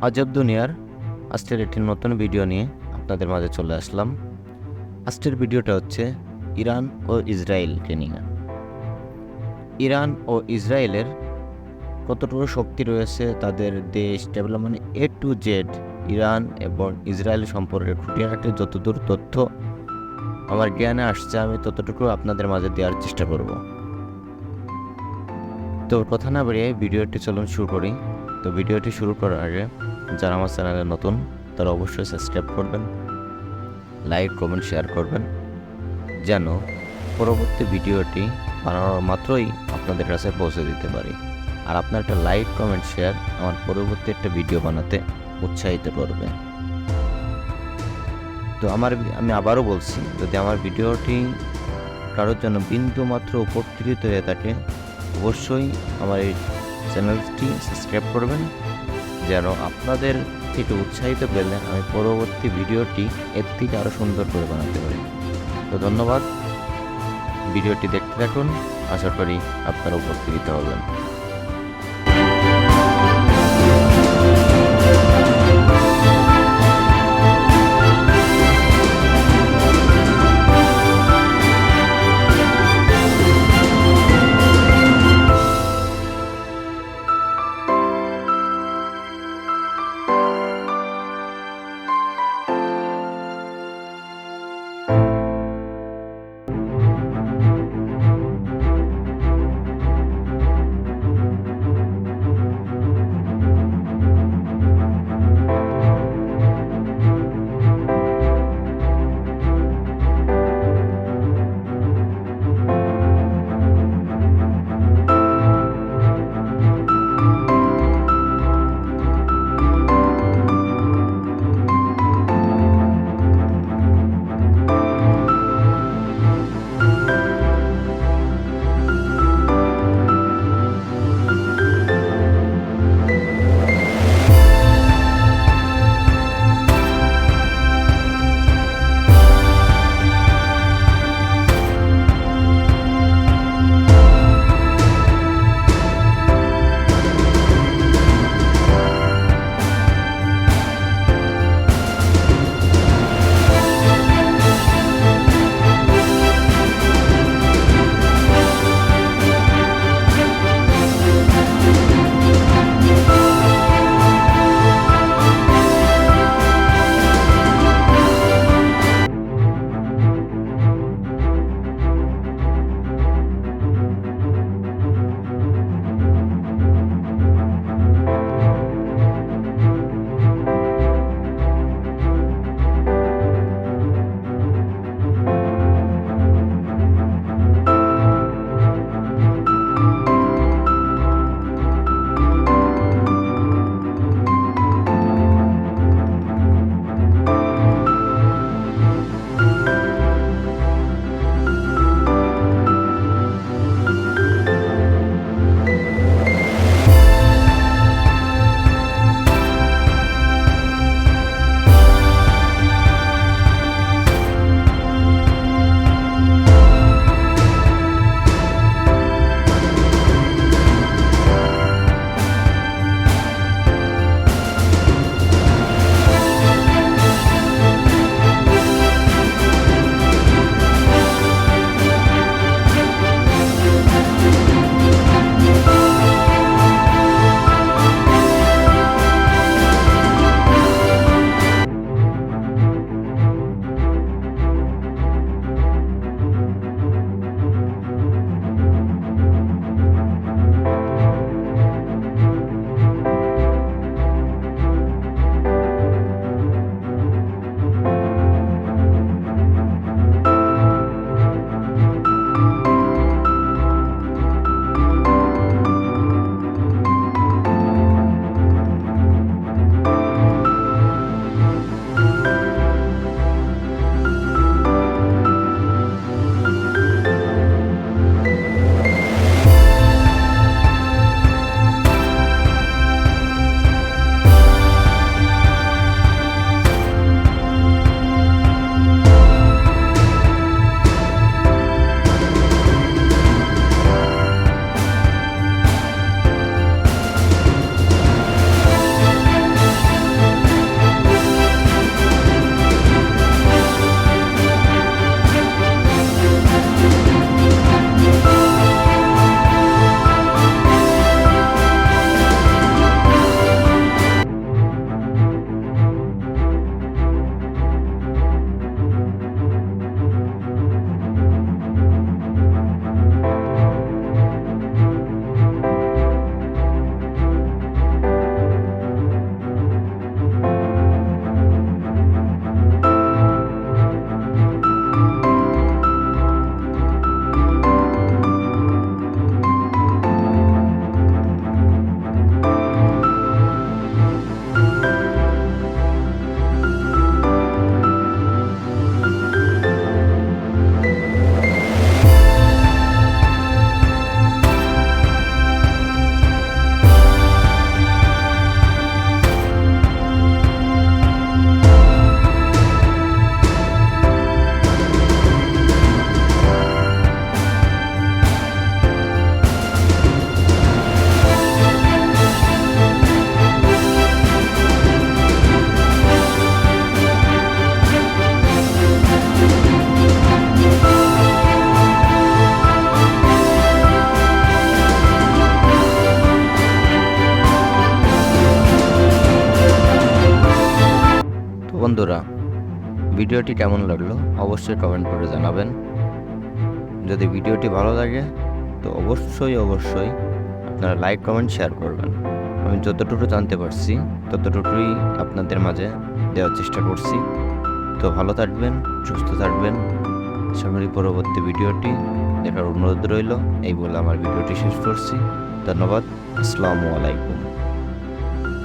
আজব দুনিয়ার আজকের একটি নতুন ভিডিও নিয়ে আপনাদের মাঝে চলে আসলাম। আজকের ভিডিওটা হচ্ছে ইরান ও ইসরায়েলকে নিয়ে। ইরান ও ইসরায়েলের কতটুকু শক্তি রয়েছে, তাদের দেশ development A to Z Iran এবং ইসরায়েল সম্পর্কে খুঁটিনাটি যতদূর তথ্য আমার জ্ঞানে আসছে আমি ততটুকু আপনাদের মাঝে দেওয়ার চেষ্টা করব। তো কথা না বাড়িয়ে ভিডিওটি চলুন শুরু করি। তো ভিডিওটি শুরু করার আগে যারা আমার চ্যানেলে নতুন তারা অবশ্যই সাবস্ক্রাইব করবেন, লাইক কমেন্ট শেয়ার করবেন, যেন পরবর্তী ভিডিওটি বানানোর মাত্রই আপনাদের কাছে পৌঁছে দিতে পারি। আর আপনার একটা লাইক কমেন্ট শেয়ার আমার পরবর্তী একটা ভিডিও বানাতে উৎসাহিত করবে। তো আমি আবারও বলছি, যদি আমার ভিডিওটি কারোর জন্য বিন্দু মাত্র উপকৃত হয়ে থাকে অবশ্যই আমার এই চ্যানেলটি সাবস্ক্রাইব করবেন, যেন আপনাদের থেকে উৎসাহিত পেলে আমি পরবর্তী ভিডিওটি এর থেকে আরও সুন্দর করে বানাতে পারি। তো ধন্যবাদ, ভিডিওটি দেখতে থাকুন, আশা করি আপনারা উপকৃত হবেন। বন্ধুরা, ভিডিওটি কেমন লাগলো অবশ্যই কমেন্ট করে জানাবেন। যদি ভিডিওটি ভালো লাগে তো অবশ্যই আপনারা লাইক কমেন্ট শেয়ার করবেন। আমি যতটুকু জানতে পারছি ততটুকুই আপনাদের মাঝে দেওয়ার চেষ্টা করছি। তো ভালো থাকবেন, সুস্থ থাকবেন। আশা করি পরবর্তী ভিডিওটি দেখার অনুরোধ রইল। এই বলে আমার ভিডিওটি শেষ করছি। ধন্যবাদ। আসসালামু আলাইকুম।